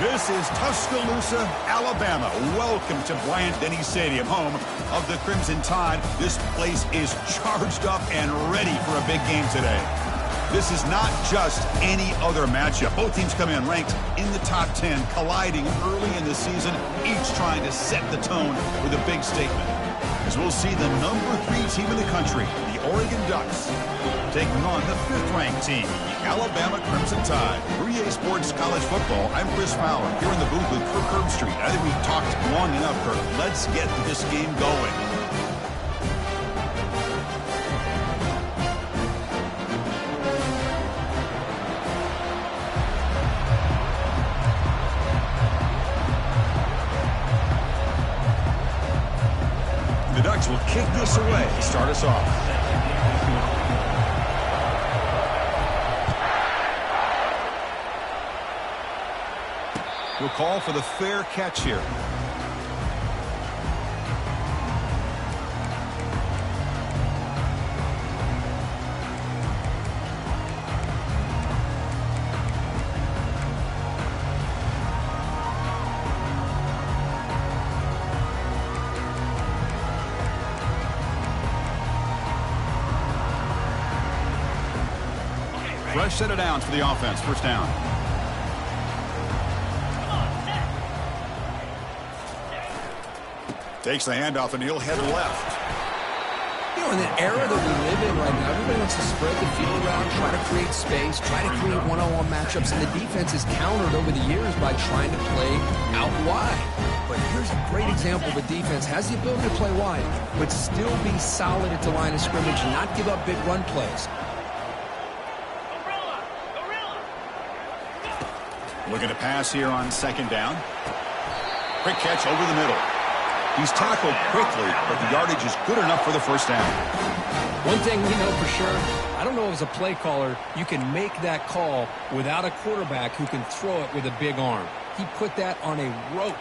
This is Tuscaloosa, Alabama. Welcome to Bryant-Denny Stadium, home of the Crimson Tide. This place is charged up and ready for a big game today. This is not just any other matchup. Both teams come in ranked in the top 10, colliding early in the season, each trying to set the tone with a big statement. As we'll see the number 3 team in the country, the Oregon Ducks, taking on the 5th-ranked team, the Alabama Crimson Tide. 3A Sports College Football, I'm Chris Fowler, here in the booth with Kirk Herbstreit. I think we've talked long enough, Kirk. Let's get this game going. The Ducks will kick this away to start us off. We'll call for the fair catch here. Fresh set of downs for the offense. First down. Takes the handoff and he'll head left. You know, in the era that we live in right now, everybody wants to spread the field around, try to create space, try to create one-on-one matchups, and the defense is countered over the years by trying to play out wide. But here's a great example of a defense has the ability to play wide, but still be solid at the line of scrimmage and not give up big run plays. Looking to pass here on second down. Quick catch over the middle. He's tackled quickly, but the yardage is good enough for the first down. One thing we know for sure, I don't know as a play caller, you can make that call without a quarterback who can throw it with a big arm. He put that on a rope.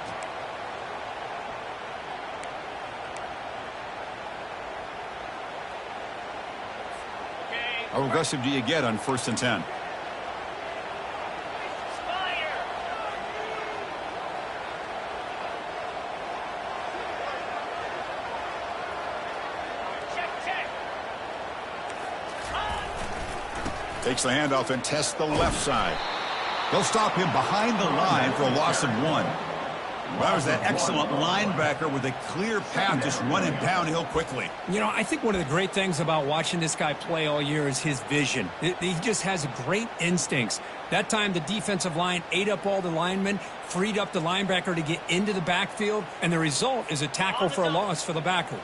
How aggressive do you get on 1st and 10? Takes the handoff and tests the left side. They'll stop him behind the line for a loss of 1. That was that excellent linebacker with a clear path, just running downhill quickly. You know, I think one of the great things about watching this guy play all year is his vision. He just has great instincts. That time, the defensive line ate up all the linemen, freed up the linebacker to get into the backfield, and the result is a tackle for a loss for the backer.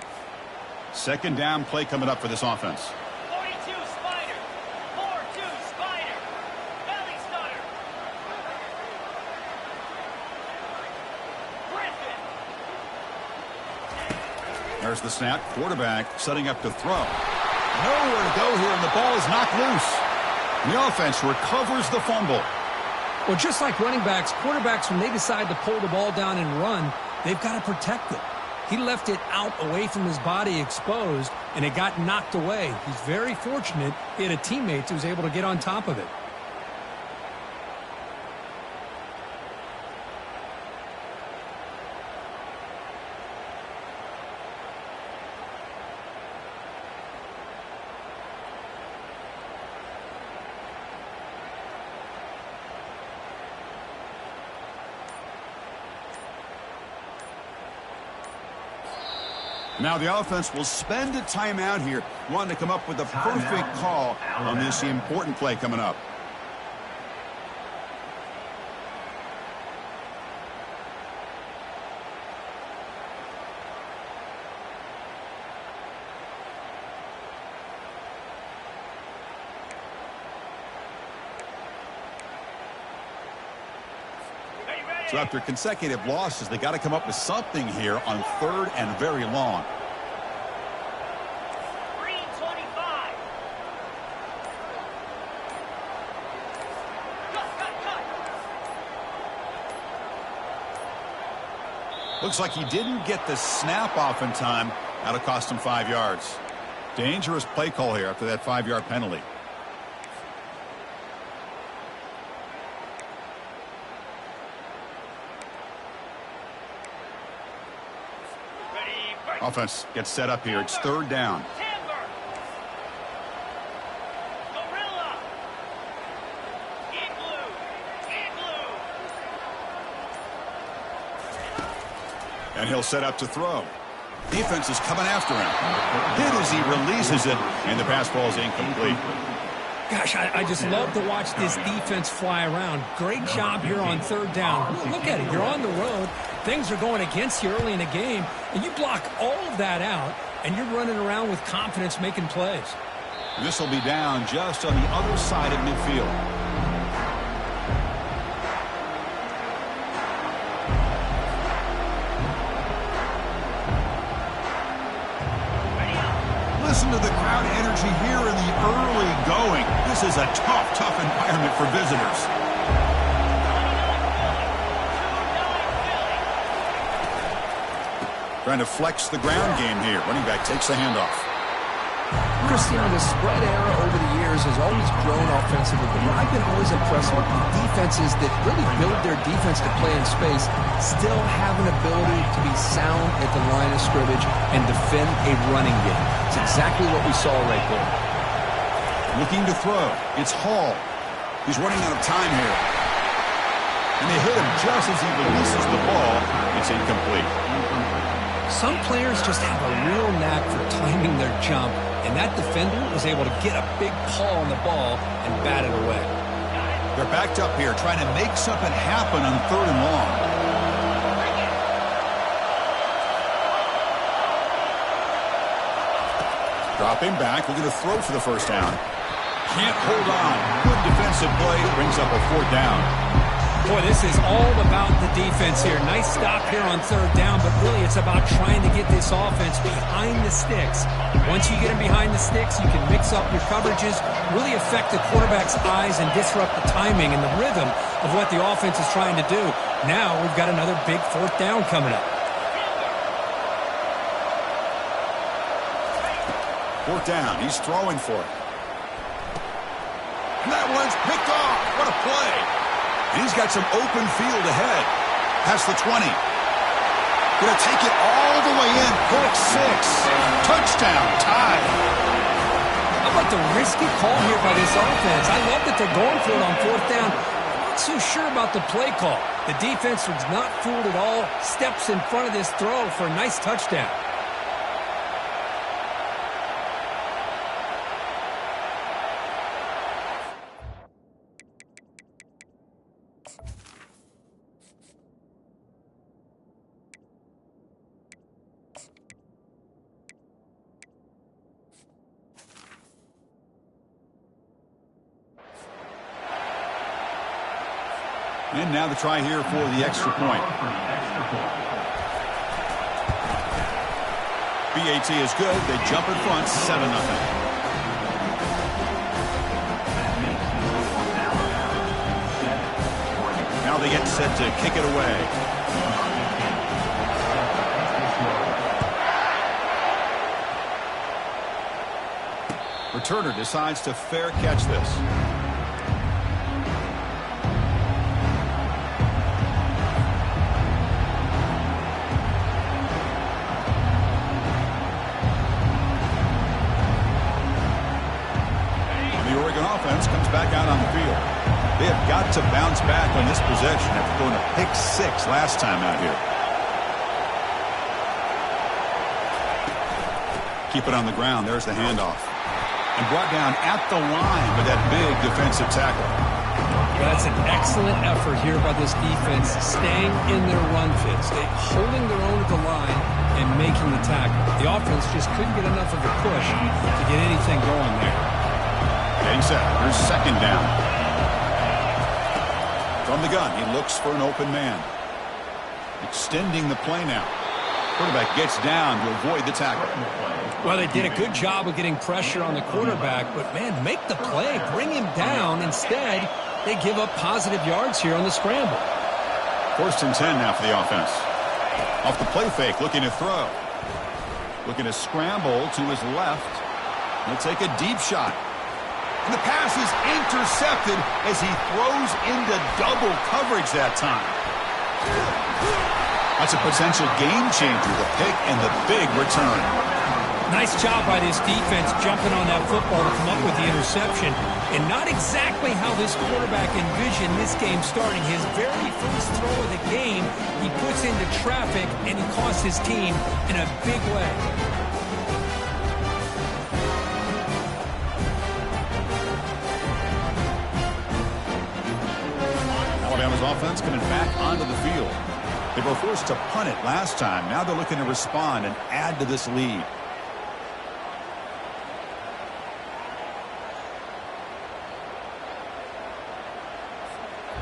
Second down play coming up for this offense. There's the snap. Quarterback setting up to throw. Nowhere to go here, and the ball is knocked loose. The offense recovers the fumble. Well, just like running backs, quarterbacks, when they decide to pull the ball down and run, they've got to protect it. He left it out away from his body exposed, and it got knocked away. He's very fortunate he had a teammate who was able to get on top of it. Now the offense will spend a timeout here, wanting to come up with the perfect call on this important play coming up. So after consecutive losses, they got to come up with something here on 3rd and very long. Green 25. Looks like he didn't get the snap off in time. That'll cost him 5 yards. Dangerous play call here after that 5-yard penalty. Offense gets set up here. It's third down. Timber. Gorilla. Igloo. Igloo. And he'll set up to throw. Defense is coming after him. Hit as he releases it, and the pass ball is incomplete. Gosh, I just love to watch this defense fly around. Great job here on third down. Look at it. You're on the road. Things are going against you early in the game, and you block all of that out, and you're running around with confidence making plays. This will be down just on the other side of midfield. Listen to the crowd energy here in the early going. This is a tough environment for visitors. Trying to flex the ground game here. Running back takes the handoff. Christian, the spread era over the years has always grown offensively, but I've been always impressed with the defenses that really build their defense to play in space, still have an ability to be sound at the line of scrimmage and defend a running game. It's exactly what we saw right there. Looking to throw. It's Hall. He's running out of time here. And they hit him just as he releases the ball. It's incomplete. Some players just have a real knack for timing their jump, and that defender was able to get a big paw on the ball and bat it away. They're backed up here trying to make something happen on third and long. Dropping back, looking to throw for the first down. Can't hold on. Good defensive play, brings up a fourth down. Boy, this is all about the defense here. Nice stop here on third down, but really it's about trying to get this offense behind the sticks. Once you get them behind the sticks, you can mix up your coverages, really affect the quarterback's eyes and disrupt the timing and the rhythm of what the offense is trying to do. Now we've got another big fourth down coming up. Fourth down, he's throwing for it. And that one's picked off. What a play. And he's got some open field ahead. Past the 20. Gonna take it all the way in. Pick six. Touchdown. Tie. How about the risky call here by this offense? I love that they're going for it on fourth down. I'm not so sure about the play call. The defense was not fooled at all. Steps in front of this throw for a nice touchdown. And now the try here for the extra point. BAT is good. They jump in front, 7-0. Now they get set to kick it away. Returner decides to fair catch this. Comes back out on the field. They have got to bounce back on this possession after going to pick six last time out here. Keep it on the ground. There's the handoff. And brought down at the line with that big defensive tackle. Well, that's an excellent effort here by this defense, staying in their run fit, holding their own at the line and making the tackle. The offense just couldn't get enough of a push to get anything going there. Getting set. Here's second down. From the gun, he looks for an open man. Extending the play now. Quarterback gets down to avoid the tackle. Well, they did a good job of getting pressure on the quarterback, but, man, make the play. Bring him down. Instead, they give up positive yards here on the scramble. 1st and 10 now for the offense. Off the play fake, looking to throw. Looking to scramble to his left. He'll take a deep shot. And the pass is intercepted as he throws into double coverage that time. That's a potential game changer, the pick and the big return. Nice job by this defense jumping on that football to come up with the interception. And not exactly how this quarterback envisioned this game starting. His very first throw of the game, he puts into traffic, and he costs his team in a big way. Alabama's offense coming back onto the field. They were forced to punt it last time. Now they're looking to respond and add to this lead.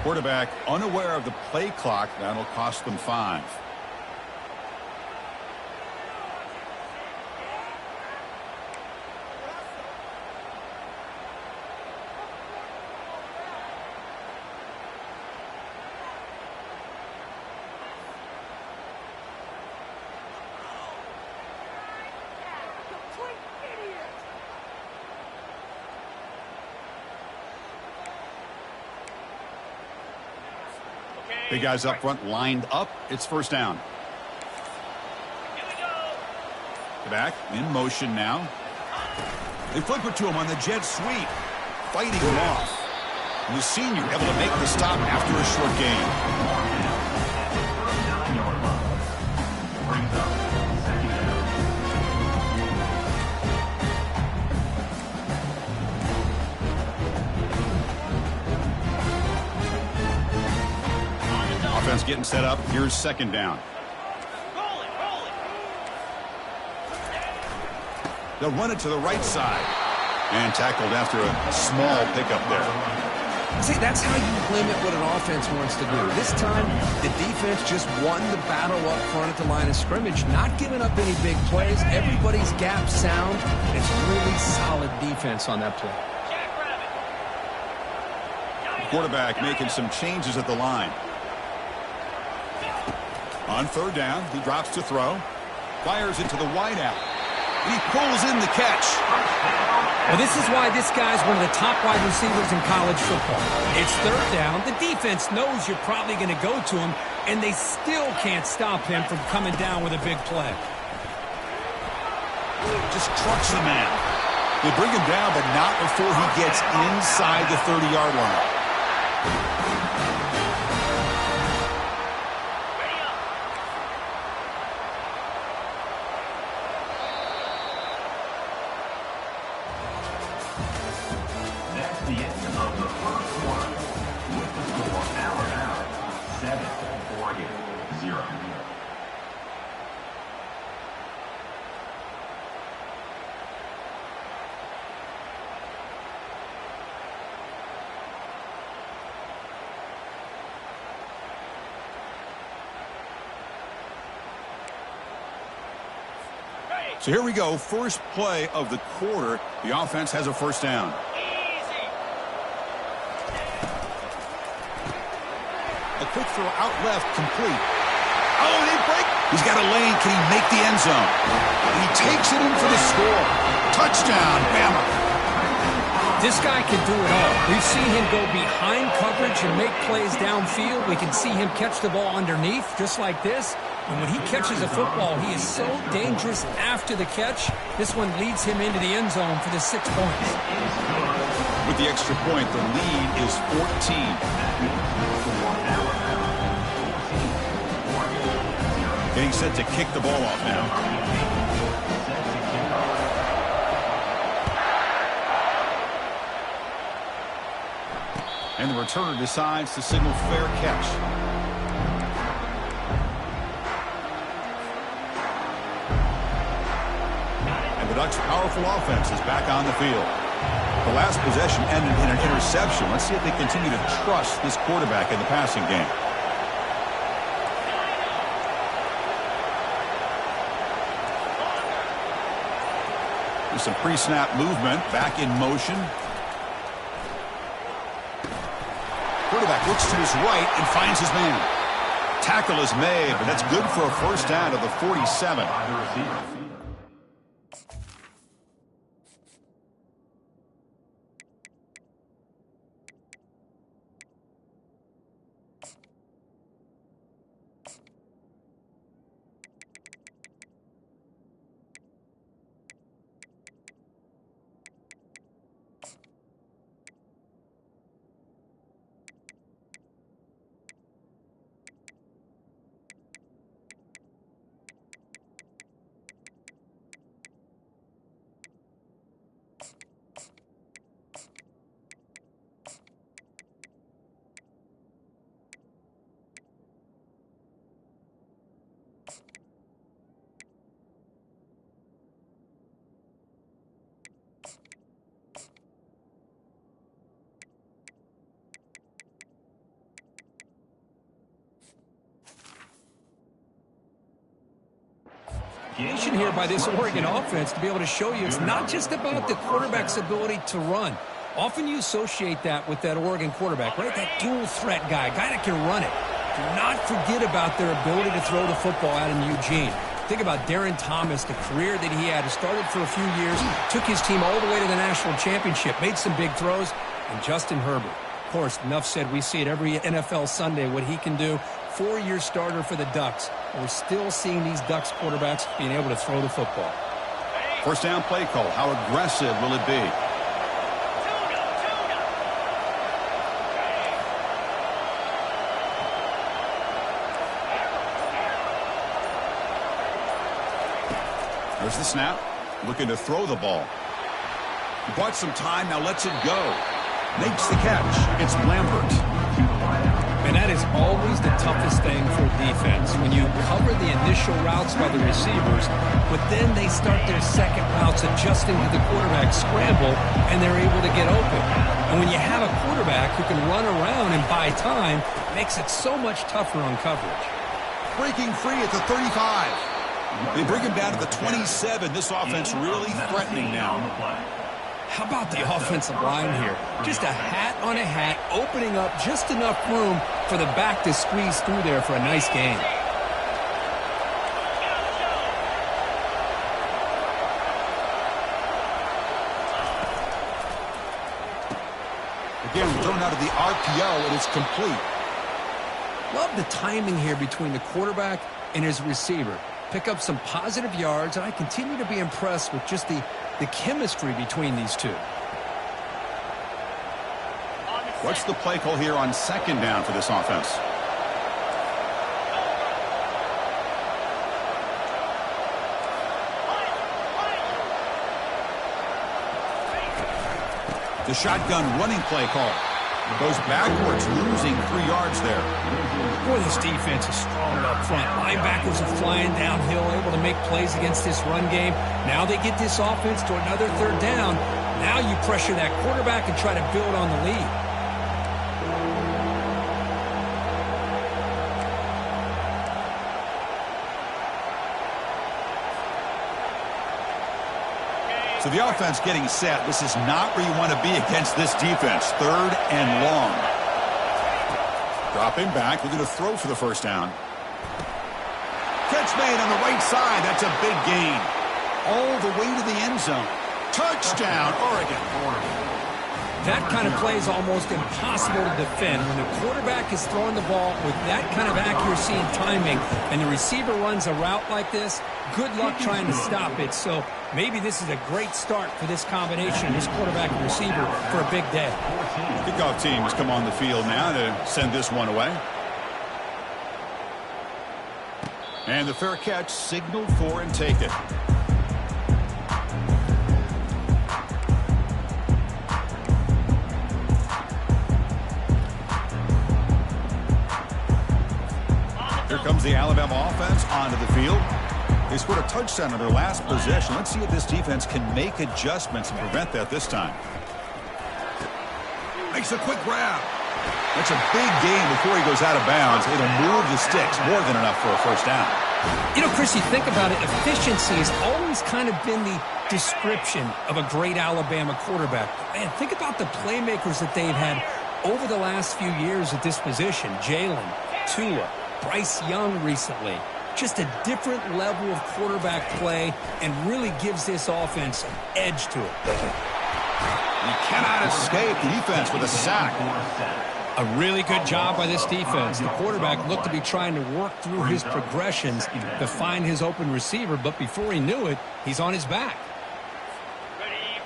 Quarterback unaware of the play clock. That'll cost them 5. Big guys up front lined up. It's first down. Here we go. The back in motion now. They flip it to him on the jet sweep. Fighting him off. And the senior able to make the stop after a short gain. Offense getting set up. Here's second down. Roll it, roll it. They'll run it to the right side. And tackled after a small pickup there. See, that's how you limit what an offense wants to do. This time, the defense just won the battle up front at the line of scrimmage, not giving up any big plays. Everybody's gap sound. It's really solid defense on that play. Jackrabbit. Quarterback making some changes at the line. On third down, he drops to throw. Fires into the wideout. He pulls in the catch. Well, this is why this guy's one of the top wide receivers in college football. It's third down. The defense knows you're probably going to go to him, and they still can't stop him from coming down with a big play. Just trucks the man. They bring him down, but not before he gets inside the 30-yard line. So here we go, first play of the quarter. The offense has a first down. Easy. A quick throw out left, complete. Oh, and he break. He's got a lane. Can he make the end zone? He takes it in for the score. Touchdown, Bama. This guy can do it all. We've seen him go behind coverage and make plays downfield. We can see him catch the ball underneath, just like this. And when he catches a football, he is so dangerous after the catch. This one leads him into the end zone for the 6 points. With the extra point, the lead is 14. Getting set to kick the ball off now. And the returner decides to signal fair catch. And the Ducks' powerful offense is back on the field. The last possession ended in an interception. Let's see if they continue to trust this quarterback in the passing game. There's some pre-snap movement, back in motion. Quarterback looks to his right and finds his man. Tackle is made, but that's good for a first down to the 47. Mission here by this Oregon offense to be able to show you it's not just about the quarterback's ability to run. Often you associate that with that Oregon quarterback, right? That dual threat guy that can run it. Do not forget about their ability to throw the football out in Eugene. Think about Darren Thomas, the career that he had. He started for a few years, took his team all the way to the national championship, made some big throws, and Justin Herbert. Of course, enough said, we see it every NFL Sunday, what he can do. 4-year starter for the Ducks. And we're still seeing these Ducks quarterbacks being able to throw the football. First down play call. How aggressive will it be? There's the snap. Looking to throw the ball. He bought some time, now lets it go. Makes the catch. It's Lambert. And that is always the toughest thing for defense. When you cover the initial routes by the receivers, but then they start their second routes adjusting to the quarterback scramble, and they're able to get open. And when you have a quarterback who can run around and buy time, it makes it so much tougher on coverage. Breaking free at the 35. They bring him down to the 27. This offense really threatening now. How about the offensive line here? Just a hat on a hat, opening up just enough room for the back to squeeze through there for a nice gain. Again, thrown out of the RPO, and it's complete. Love the timing here between the quarterback and his receiver. Pick up some positive yards, and I continue to be impressed with just the chemistry between these two. What's the play call here on second down for this offense? The shotgun running play call. Goes backwards, losing 3 yards there. Boy, this defense is strong up front. Linebackers are flying downhill, able to make plays against this run game. Now they get this offense to another third down. Now you pressure that quarterback and try to build on the lead. So the offense getting set. This is not where you want to be against this defense. Third and long. Dropping back, looking to throw for the first down. Catch made on the right side. That's a big gain. All the way to the end zone. Touchdown, Oregon. That kind of play is almost impossible to defend. When the quarterback is throwing the ball with that kind of accuracy and timing, and the receiver runs a route like this, good luck trying to stop it. So maybe this is a great start for this combination, this quarterback and receiver, for a big day. Kickoff team has come on the field now to send this one away. And the fair catch signaled for and taken. Here comes the Alabama offense onto the field. They scored a touchdown on their last possession. Let's see if this defense can make adjustments and prevent that this time. Makes a quick grab. That's a big gain before he goes out of bounds. It'll move the sticks more than enough for a first down. You know, Chris, you think about it, efficiency has always kind of been the description of a great Alabama quarterback. Man, think about the playmakers that they've had over the last few years at this position. Jalen, Tua, Bryce Young recently. Just a different level of quarterback play and really gives this offense an edge to it. He cannot escape the defense with a sack. A really good job by this defense. The quarterback looked to be trying to work through his progressions to find his open receiver, but before he knew it, he's on his back.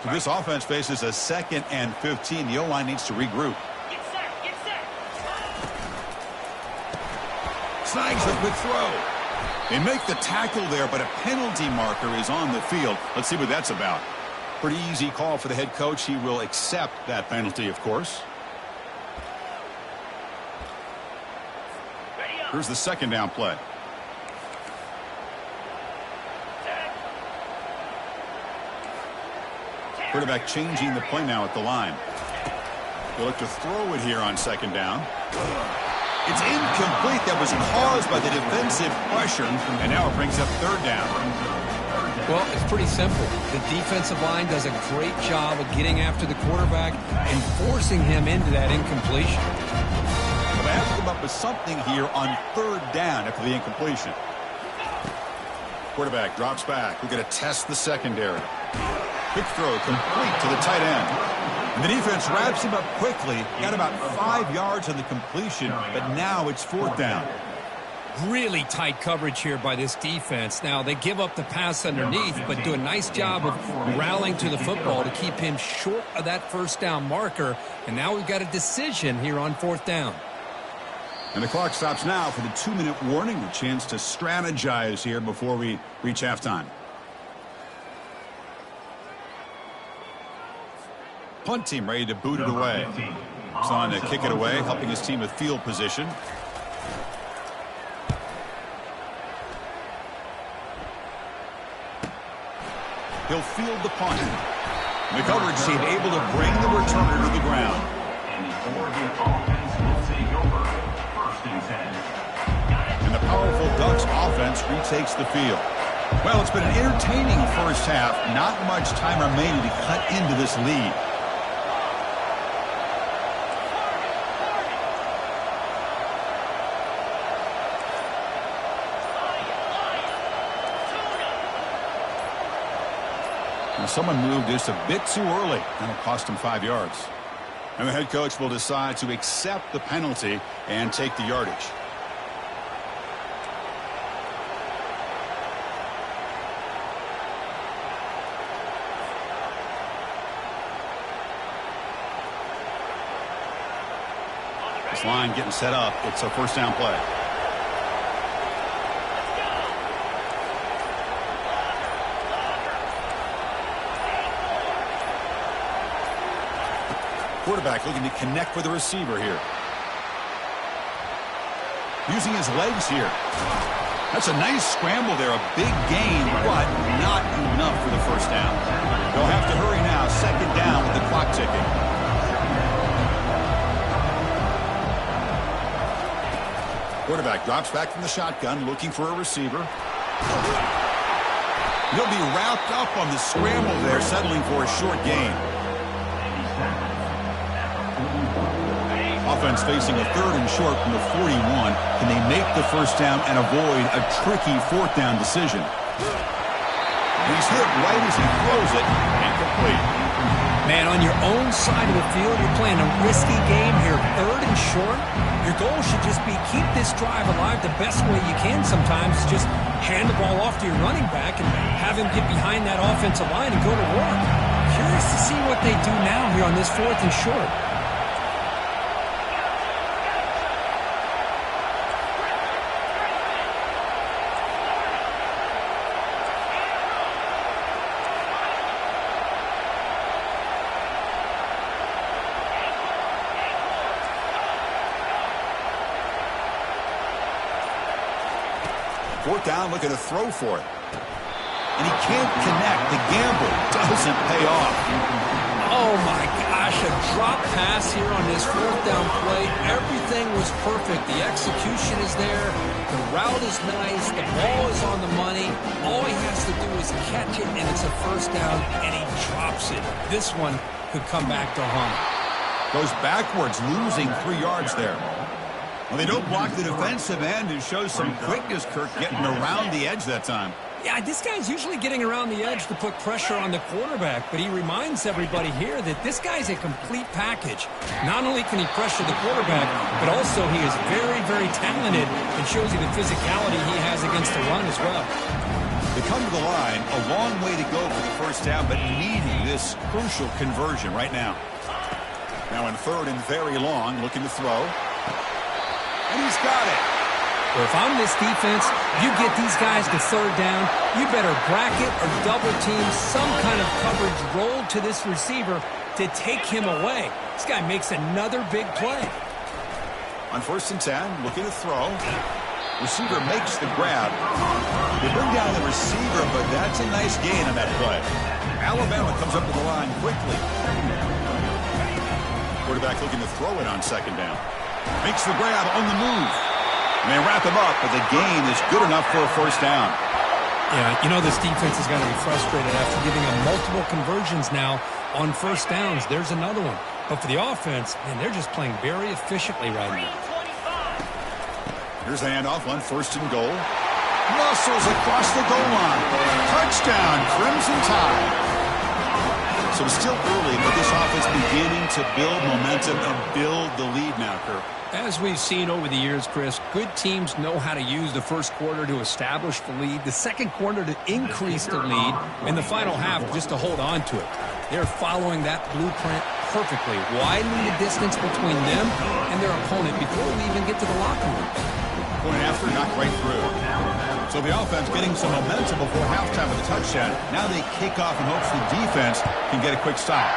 So this offense faces a 2nd and 15. The O-line needs to regroup. Get set. Snags a quick throw. They make the tackle there, but a penalty marker is on the field. Let's see what that's about. Pretty easy call for the head coach. He will accept that penalty, of course. Here's the second down play. Quarterback changing the play now at the line. They'll look to throw it here on second down. It's incomplete. That was caused by the defensive pressure, and now it brings up third down. Well, it's pretty simple. The defensive line does a great job of getting after the quarterback and forcing him into that incompletion. Well, they have to come up with something here on third down after the incompletion. Quarterback drops back. We're going to test the secondary. Quick throw complete to the tight end. And the defense wraps him up quickly. Got about 5 yards on the completion, but now it's fourth down. Really tight coverage here by this defense. Now, they give up the pass underneath, but do a nice job of rallying to the football to keep him short of that first down marker. And now we've got a decision here on fourth down. And the clock stops now for the 2-minute warning. A chance to strategize here before we reach halftime. Punt team ready to boot it away. He's on to kick it away, helping his team with field position. He'll field the punt. The coverage team able to bring the returner to the ground. And the Oregon offense will take over first and 10. And the powerful Ducks offense retakes the field. Well, it's been an entertaining first half. Not much time remaining to cut into this lead. And someone moved just a bit too early. That'll cost him 5 yards. And the head coach will decide to accept the penalty and take the yardage. This line getting set up. It's a first down play. Quarterback looking to connect with the receiver here. Using his legs here. That's a nice scramble there. A big gain, but not enough for the first down. They'll have to hurry now. Second down with the clock ticking. Quarterback drops back from the shotgun, looking for a receiver. He'll be wrapped up on the scramble there, settling for a short gain. Offense facing a third and short from the 41. Can they make the first down and avoid a tricky fourth down decision? He's hit right as he throws it, and complete. Man, on your own side of the field, you're playing a risky game here. Third and short. Your goal should just be keep this drive alive the best way you can sometimes. Just hand the ball off to your running back and have him get behind that offensive line and go to work. Curious to see what they do now here on this fourth and short. Fourth down, looking to throw for it. And he can't connect. The gamble doesn't pay off. Oh, my gosh, a drop pass here on this fourth down play. Everything was perfect. The execution is there. The route is nice. The ball is on the money. All he has to do is catch it, and it's a first down, and he drops it. This one could come back to haunt him. Goes backwards, losing 3 yards there. Well, they don't block the defensive end, who shows some quickness, Kirk, getting around the edge that time. Yeah, this guy's usually getting around the edge to put pressure on the quarterback, but he reminds everybody here that this guy's a complete package. Not only can he pressure the quarterback, but also he is very, very talented and shows you the physicality he has against the run as well. They come to the line, a long way to go for the first down, but needing this crucial conversion right now. Now in third and very long, looking to throw. And he's got it. Well, if I'm this defense, you get these guys to third down, you better bracket or double team some kind of coverage rolled to this receiver to take him away. This guy makes another big play. On first and 10, looking to throw. Receiver makes the grab. They bring down the receiver, but that's a nice gain on that play. Alabama comes up to the line quickly. Quarterback looking to throw it on second down. Makes the grab on the move. And they wrap him up, but the gain is good enough for a first down. Yeah, you know this defense has got to be frustrated after giving them multiple conversions now on first downs. There's another one. But for the offense, man, they're just playing very efficiently right now. 3:25. Here's the handoff on first and goal. Muscles across the goal line. Touchdown, Crimson Tide. So it's still early, but this offense beginning to build momentum and build the lead now, Kirk. As we've seen over the years, Chris, good teams know how to use the first quarter to establish the lead, the second quarter to increase the lead, and the final half just to hold on to it. They're following that blueprint perfectly, widening the distance between them and their opponent before we even get to the locker room. Point after, knocked right through. So the offense getting some momentum before halftime with a touchdown. Now they kick off in hopes the defense can get a quick stop.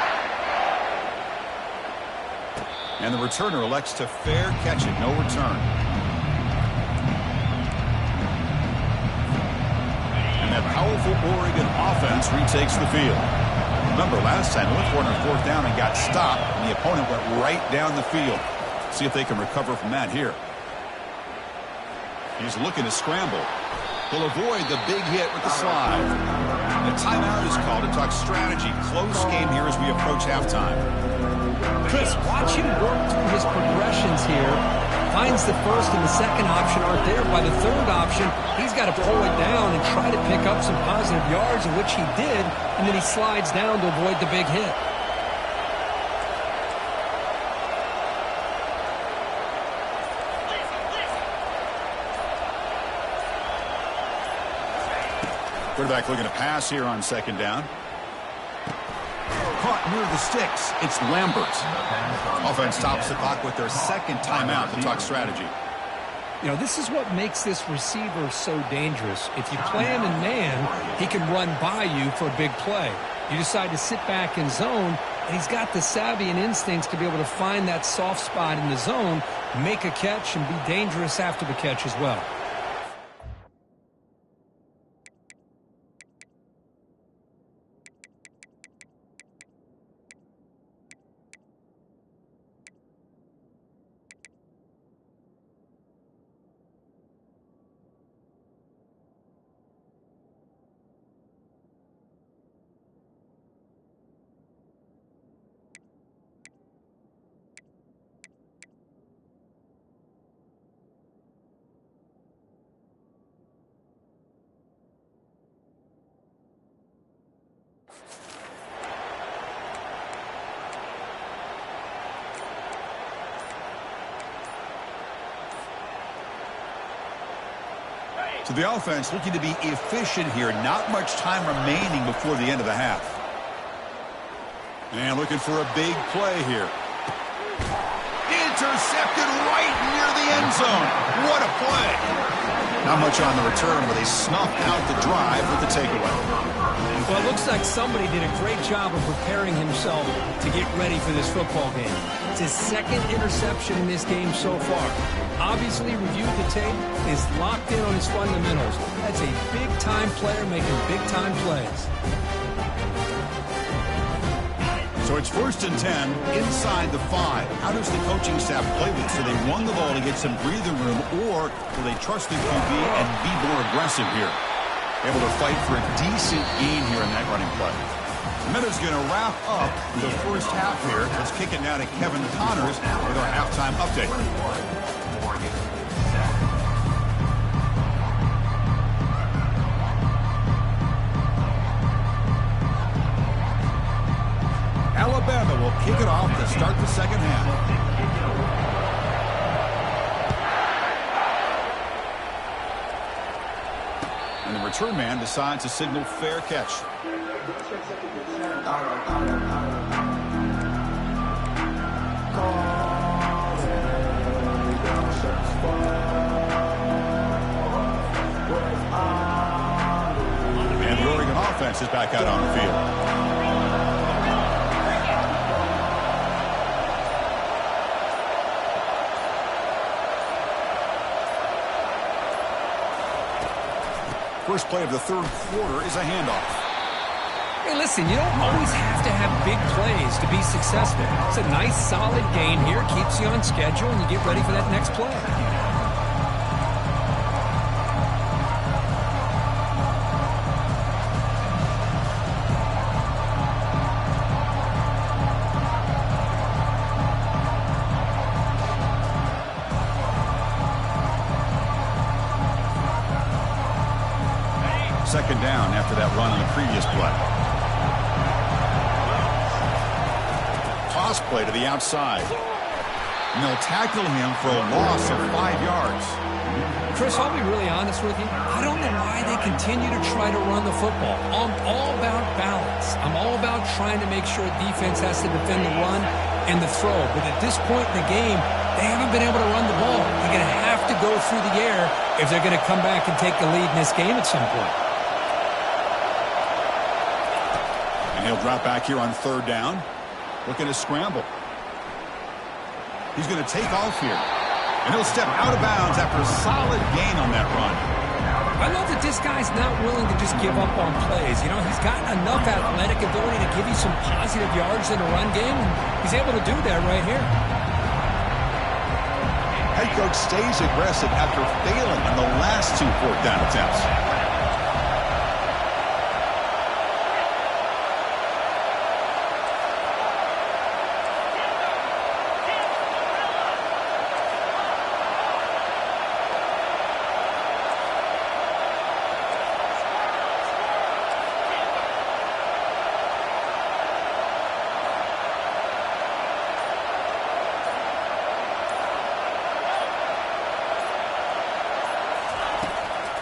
And the returner elects to fair catch it. No return. And that powerful Oregon offense retakes the field. Remember, last time they went for it on fourth down and got stopped, and the opponent went right down the field. See if they can recover from that here. He's looking to scramble. He'll avoid the big hit with the slide. And a timeout is called to talk strategy. Close game here as we approach halftime. Chris, watch him work through his progressions here. Finds the first and the second option aren't there. By the third option, he's got to pull it down and try to pick up some positive yards, which he did, and then he slides down to avoid the big hit. Quarterback looking to pass here on second down. Caught near the sticks. It's Lambert. Offense stops the clock with their second timeout to talk strategy. You know, this is what makes this receiver so dangerous. If you play him in man, he can run by you for a big play. You decide to sit back in zone, and he's got the savvy and instincts to be able to find that soft spot in the zone, make a catch, and be dangerous after the catch as well. So the offense looking to be efficient here. Not much time remaining before the end of the half. And looking for a big play here. Intercepted right near the end zone. What a play. Not much on the return, but they snuffed out the drive with the takeaway. Well, it looks like somebody did a great job of preparing himself to get ready for this football game. It's his second interception in this game so far. Obviously reviewed the tape, is locked in on his fundamentals. That's a big-time player making big-time plays. So it's 1st and 10 inside the 5. How does the coaching staff play this? Do they run the ball to get some breathing room, or will they trust the QB and be more aggressive here? Able to fight for a decent gain here in that running play. Minutes going to wrap up the first half here. Let's kick it now to Kevin Connors with our halftime update. Alabama will kick it off to start the second half. And the return man decides to signal fair catch. And the Oregon offense is back out on the field. First play of the third quarter is a handoff. Hey, listen, you don't always have to have big plays to be successful. It's a nice, solid gain here. Keeps you on schedule, and you get ready for that next play. Second down after that run on the previous play. Toss play to the outside. And they'll tackle him for a loss of 5 yards. Chris, I'll be really honest with you. I don't know why they continue to try to run the football. I'm all about balance. I'm all about trying to make sure defense has to defend the run and the throw. But at this point in the game, they haven't been able to run the ball. They're going to have to go through the air if they're going to come back and take the lead in this game at some point. He'll drop back here on third down. Looking to scramble. He's going to take off here. And he'll step out of bounds after a solid gain on that run. I love that this guy's not willing to just give up on plays. You know, he's got enough athletic ability to give you some positive yards in a run game, and he's able to do that right here. Head coach stays aggressive after failing on the last 2 fourth down attempts.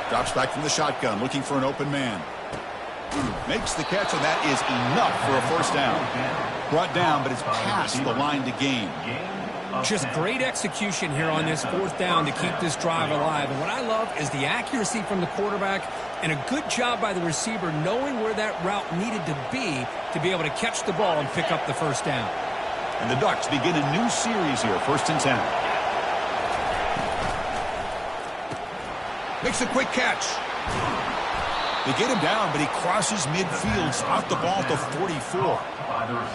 Drops back from the shotgun, looking for an open man. Makes the catch, and that is enough for a first down. Brought down, but it's past the line to gain. Just great execution here on this fourth down to keep this drive alive. And what I love is the accuracy from the quarterback and a good job by the receiver knowing where that route needed to be able to catch the ball and pick up the first down. And the Ducks begin a new series here, 1st and 10. Makes a quick catch. They get him down, but he crosses midfield, stopped the ball at the 44.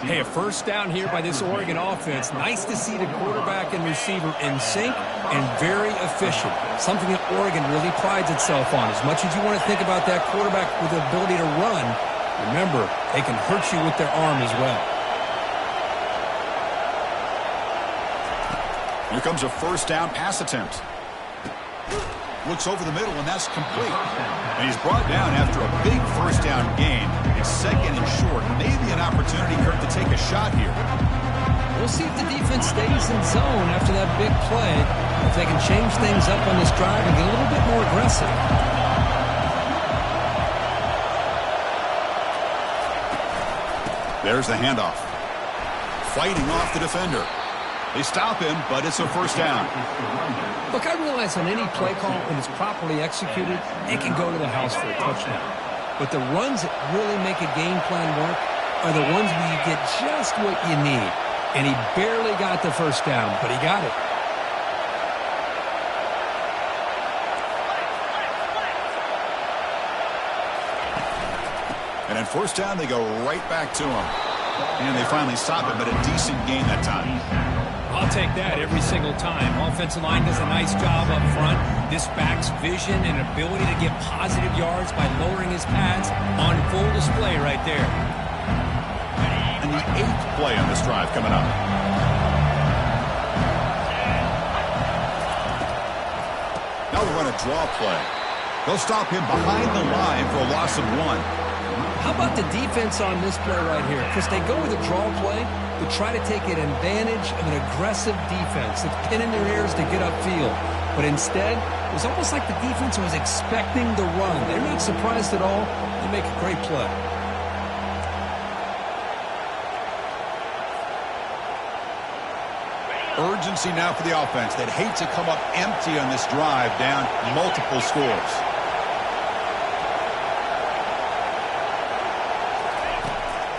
Hey, a first down here by this Oregon offense. Nice to see the quarterback and receiver in sync and very efficient. Something that Oregon really prides itself on. As much as you want to think about that quarterback with the ability to run, remember, they can hurt you with their arm as well. Here comes a first down pass attempt. Looks over the middle, and that's complete. And he's brought down after a big first down gain. It's second and short. Maybe an opportunity, Kirk, to take a shot here. We'll see if the defense stays in zone after that big play. If they can change things up on this drive and get a little bit more aggressive. There's the handoff. Fighting off the defender. They stop him, but it's a first down. Look, I realize on any play call, when it's properly executed, it can go to the house for a touchdown. But the runs that really make a game plan work are the ones where you get just what you need. And he barely got the first down, but he got it. And at first down, they go right back to him. And they finally stop him, but a decent gain that time. I'll take that every single time. Offensive line does a nice job up front. This back's vision and ability to get positive yards by lowering his pads on full display right there. And the 8th play on this drive coming up. Now we run a draw play. They'll stop him behind the line for a loss of 1. How about the defense on this play right here? Because they go with a draw play to try to take an advantage of an aggressive defense that's pinning their ears to get upfield. But instead, it was almost like the defense was expecting the run. They're not surprised at all. They make a great play. Urgency now for the offense. They'd hate to come up empty on this drive, down multiple scores.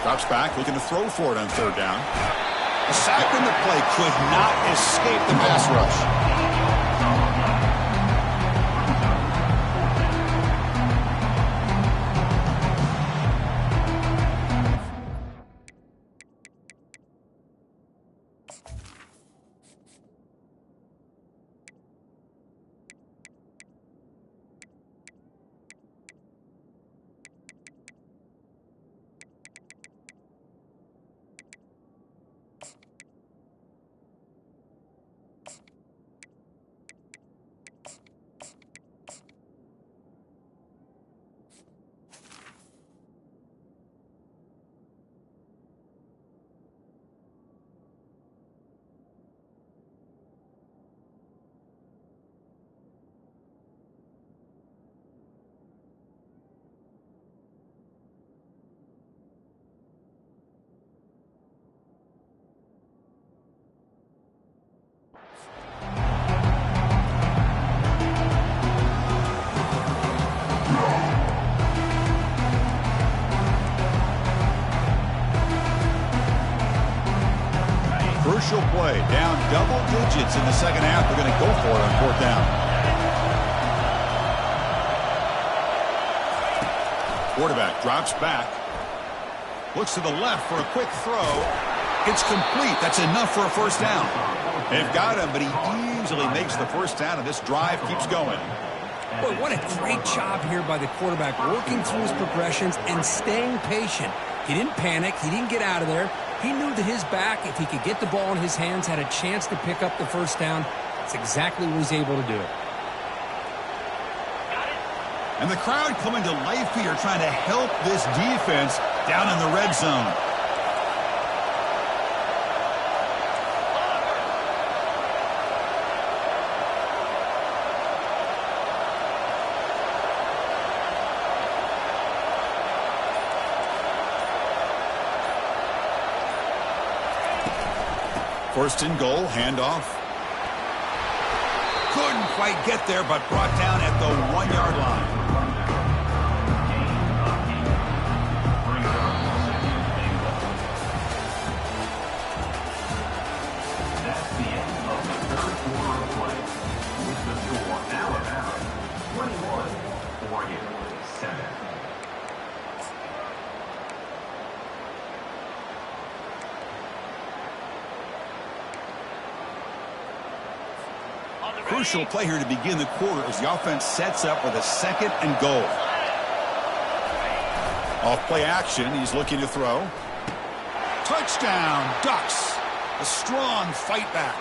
Drops back, looking to throw for it on third down. A sack in the play could not escape the pass rush. crucial play. Down double digits in the second half. They're going to go for it on fourth down. Quarterback drops back. Looks to the left for a quick throw. It's complete. That's enough for a first down. They've got him, but he easily makes the first down, and this drive keeps going. Boy, what a great job here by the quarterback, working through his progressions and staying patient. He didn't panic. He didn't get out of there. He knew that his back, if he could get the ball in his hands, had a chance to pick up the first down. That's exactly what he's able to do. And the crowd coming to life here, trying to help this defense down in the red zone. First and goal, handoff. Couldn't quite get there, but brought down at the 1-yard line. That's the end of the third quarter of play. With the score, Alabama 21, Oregon 7. Crucial play here to begin the quarter as the offense sets up with a second and goal. Off play action, he's looking to throw. Touchdown, Ducks. A strong fight back.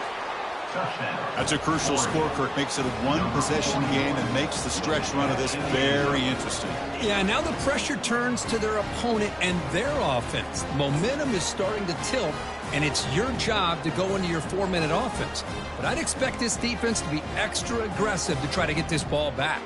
That's a crucial score. Kirk makes it a one-possession game and makes the stretch run of this very interesting. Yeah, now the pressure turns to their opponent and their offense. Momentum is starting to tilt, and it's your job to go into your 4-minute offense. But I'd expect this defense to be extra aggressive to try to get this ball back.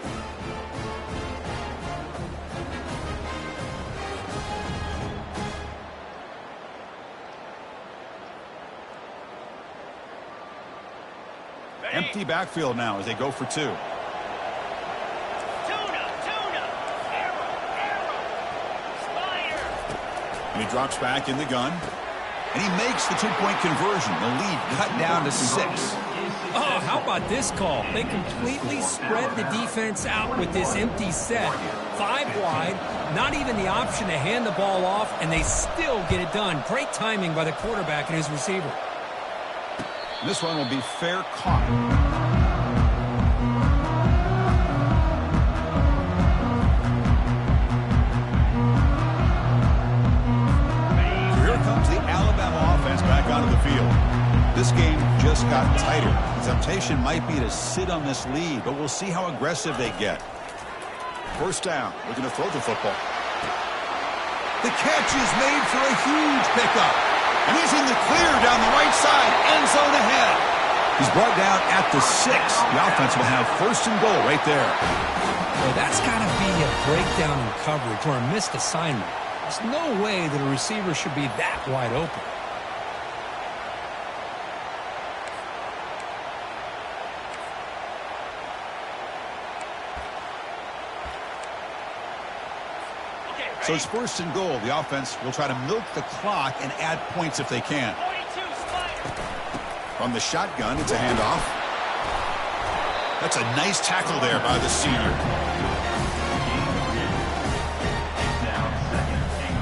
Empty backfield now as they go for two. And he drops back in the gun. And he makes the two-point conversion. The lead cut down to 6. Oh, how about this call? They completely spread the defense out with this empty set. 5 wide, not even the option to hand the ball off, and they still get it done. Great timing by the quarterback and his receiver. This one will be fair caught. Here comes the Alabama offense back onto the field. This game just got tighter. The temptation might be to sit on this lead, but we'll see how aggressive they get. First down, looking to throw the football. The catch is made for a huge pickup. And he's in the clear down the right side, end zone ahead. He's brought down at the 6. The offense will have first and goal right there. Well, that's got to be a breakdown in coverage or a missed assignment. There's no way that a receiver should be that wide open. So it's first and goal. The offense will try to milk the clock and add points if they can. From the shotgun, it's a handoff. That's a nice tackle there by the senior. Now second and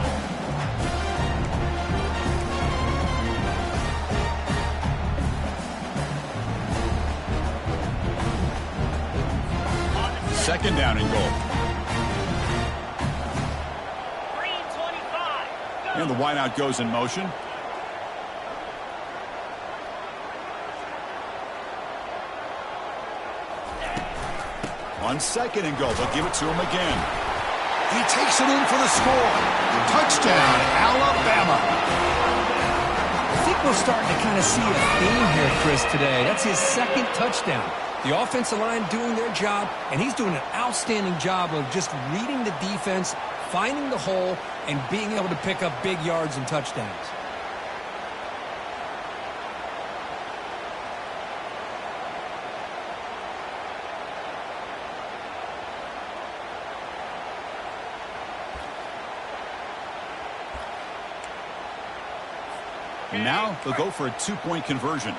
goal. Second down and goal. And the wideout goes in motion. On second and goal, they'll give it to him again. He takes it in for the score. Touchdown, Alabama. I think we're starting to kind of see a theme here, Chris, today. That's his second touchdown. The offensive line doing their job, and he's doing an outstanding job of just reading the defense, finding the hole, and being able to pick up big yards and touchdowns. And now they'll go for a two-point conversion.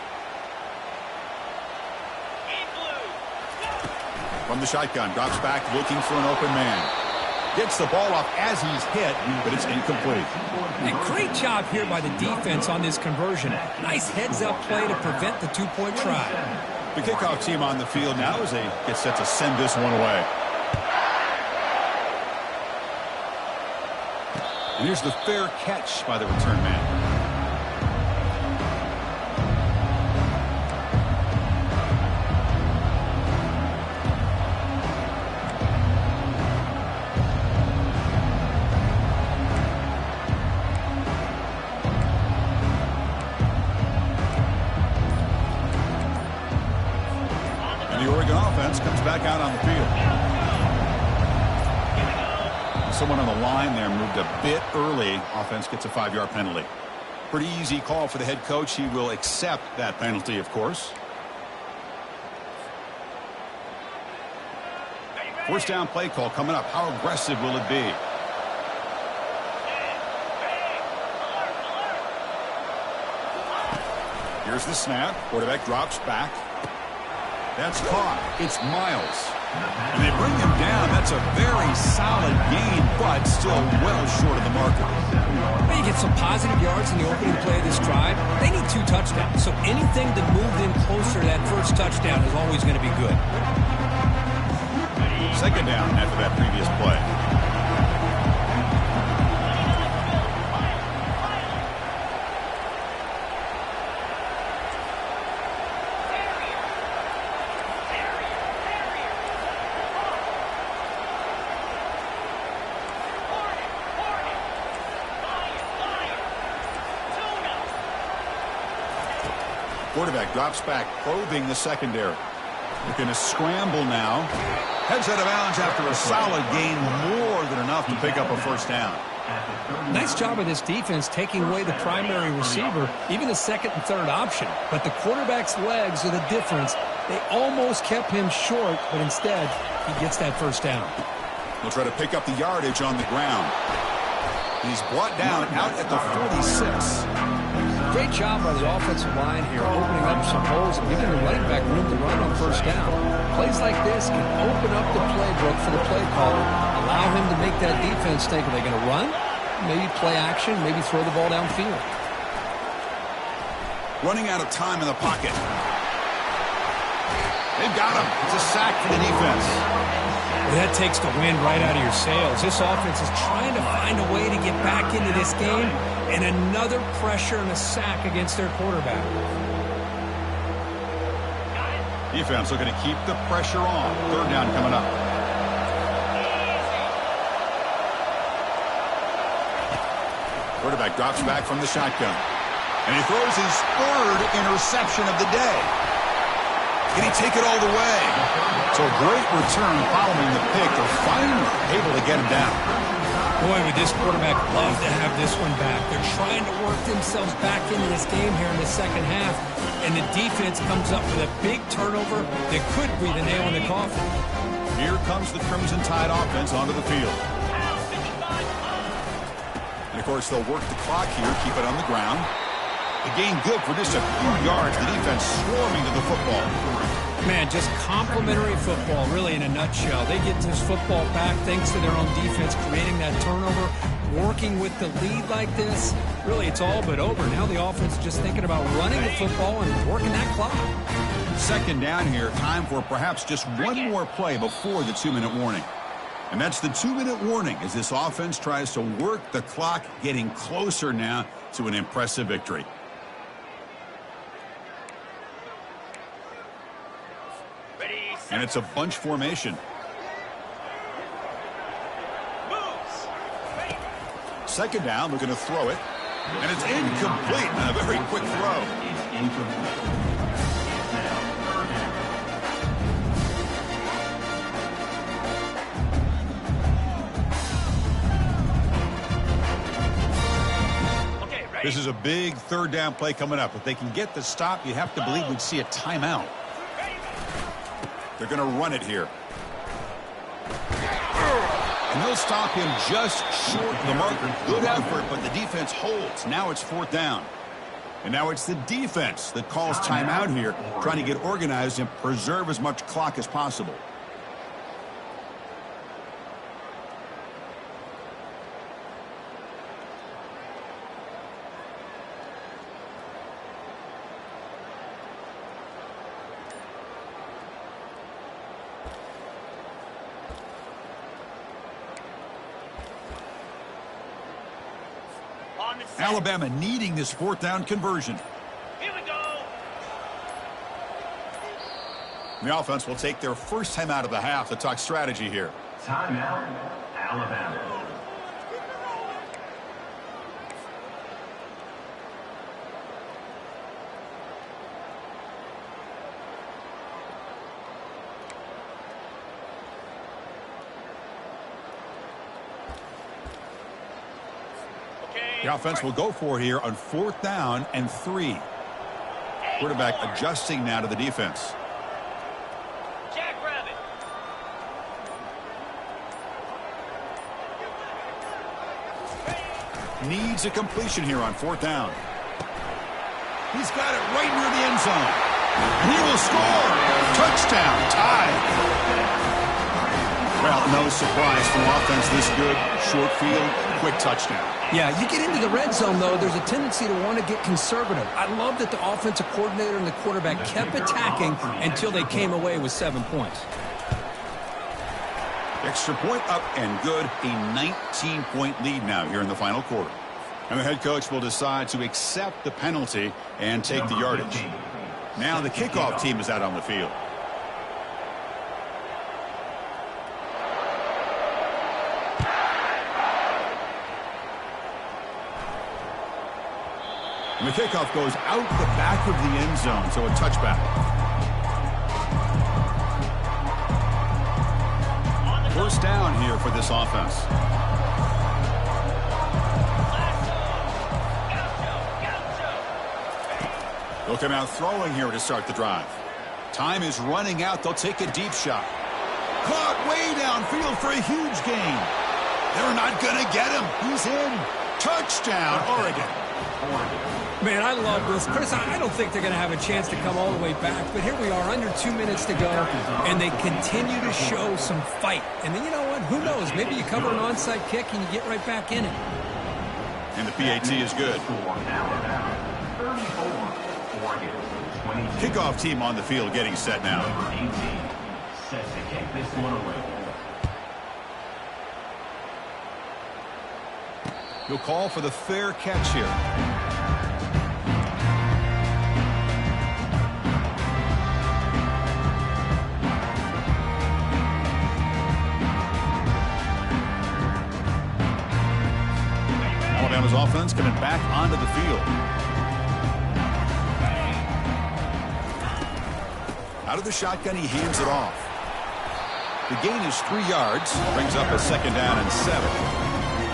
From the shotgun, drops back looking for an open man. Gets the ball off as he's hit, but it's incomplete. A great job here by the defense on this conversion. Nice heads-up play to prevent the two-point try. The kickoff team on the field now as they get set to send this one away. And here's the fair catch by the return man. Comes back out on the field. Someone on the line there moved a bit early. Offense gets a 5-yard penalty. Pretty easy call for the head coach. He will accept that penalty, of course. First down play call coming up. How aggressive will it be? Here's the snap. Quarterback drops back. That's caught. It's Miles. And they bring him down. That's a very solid gain, but still well short of the marker. Well, you get some positive yards in the opening play of this drive. They need 2 touchdowns, so anything to move them closer to that first touchdown is always going to be good. Second down after that previous play. Quarterback drops back, probing the secondary. Looking to scramble now. Heads out of bounds after a solid gain, more than enough to pick up a first down. Nice job of this defense taking away the primary receiver, even the second and third option. But the quarterback's legs are the difference. They almost kept him short, but instead, he gets that first down. He'll try to pick up the yardage on the ground. He's brought down out at the 46. Great job by the offensive line here, opening up some holes and giving the running back room to run on first down. Plays like this can open up the playbook for the play caller, allow him to make that defense think, are they going to run? Maybe play action, maybe throw the ball downfield. Running out of time in the pocket. They've got him. It's a sack for the defense. Well, that takes the wind right out of your sails. This offense is trying to find a way to get back into this game, and another pressure and a sack against their quarterback. Defense looking to keep the pressure on. Third down coming up. Quarterback drops back from the shotgun. And he throws his third interception of the day. Can he take it all the way? So a great return following the pick. They're finally able to get him down. Boy, would this quarterback love to have this one back. They're trying to work themselves back into this game here in the second half, and the defense comes up with a big turnover that could be the nail in the coffin. Here comes the Crimson Tide offense onto the field. And, of course, they'll work the clock here, keep it on the ground. The gain good for just a few yards. The defense swarming to the football. Man, just complimentary football, really, in a nutshell. They get this football back thanks to their own defense, creating that turnover, working with the lead like this. Really, it's all but over. Now the offense is just thinking about running the football and working that clock. Second down here. Time for perhaps just one more play before the 2-minute warning. And that's the 2-minute warning as this offense tries to work the clock, getting closer now to an impressive victory. And it's a bunch formation. Second down, looking to throw it. And it's incomplete. A very quick throw. This is a big third down play coming up. If they can get the stop, you have to believe we'd see a timeout. They're going to run it here. And they'll stop him just short of the marker. Good effort, but the defense holds. Now it's fourth down. And now it's the defense that calls timeout here, trying to get organized and preserve as much clock as possible. Alabama needing this fourth down conversion. Here we go. The offense will take their first time out of the half to talk strategy here. Timeout, Alabama. The offense will go for it here on 4th down and 3. Quarterback adjusting now to the defense. Jackrabbit. Needs a completion here on 4th down. He's got it right near the end zone. And he will score. Touchdown. Tied. Well, no surprise from offense this good. Short field, quick touchdown. Yeah, you get into the red zone, though, there's a tendency to want to get conservative. I love that the offensive coordinator and the quarterback kept attacking until they came away with 7 points. Extra point up and good. A 19-point lead now here in the final quarter. And the head coach will decide to accept the penalty and take the yardage. Now the kickoff team is out on the field. And the kickoff goes out the back of the end zone, so a touchback. First down here for this offense. They'll come out throwing here to start the drive. Time is running out. They'll take a deep shot. Caught way downfield for a huge gain. They're not going to get him. He's in. Touchdown, Oregon. Man, I love this. Chris, I don't think they're going to have a chance to come all the way back, but here we are, under 2 minutes to go, and they continue to show some fight. And then, you know what? Who knows? Maybe you cover an onside kick and you get right back in it. And the PAT is good. Kickoff team on the field getting set now. Number 18 set to kick this one away. He'll call for the fair catch here. Alabama's offense coming back onto the field. Out of the shotgun, he hands it off. The gain is 3 yards, brings up a 2nd down and 7.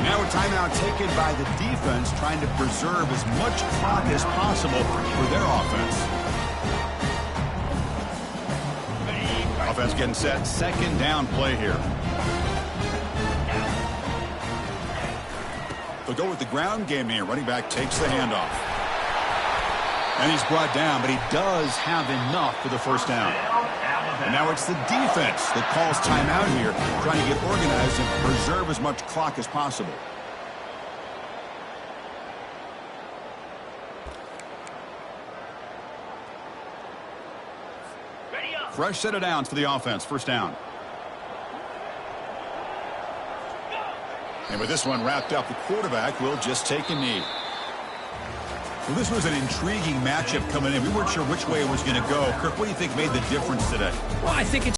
Now a timeout taken by the defense, trying to preserve as much clock as possible for their offense. Offense getting set, 2nd down play here. They'll go with the ground game here. Running back takes the handoff. And he's brought down, but he does have enough for the first down. And now it's the defense that calls timeout here, trying to get organized and preserve as much clock as possible. Fresh set of downs for the offense. First down. And with this one wrapped up, the quarterback will just take a knee. Well, this was an intriguing matchup coming in. We weren't sure which way it was going to go. Kirk, what do you think made the difference today? Well, I think it's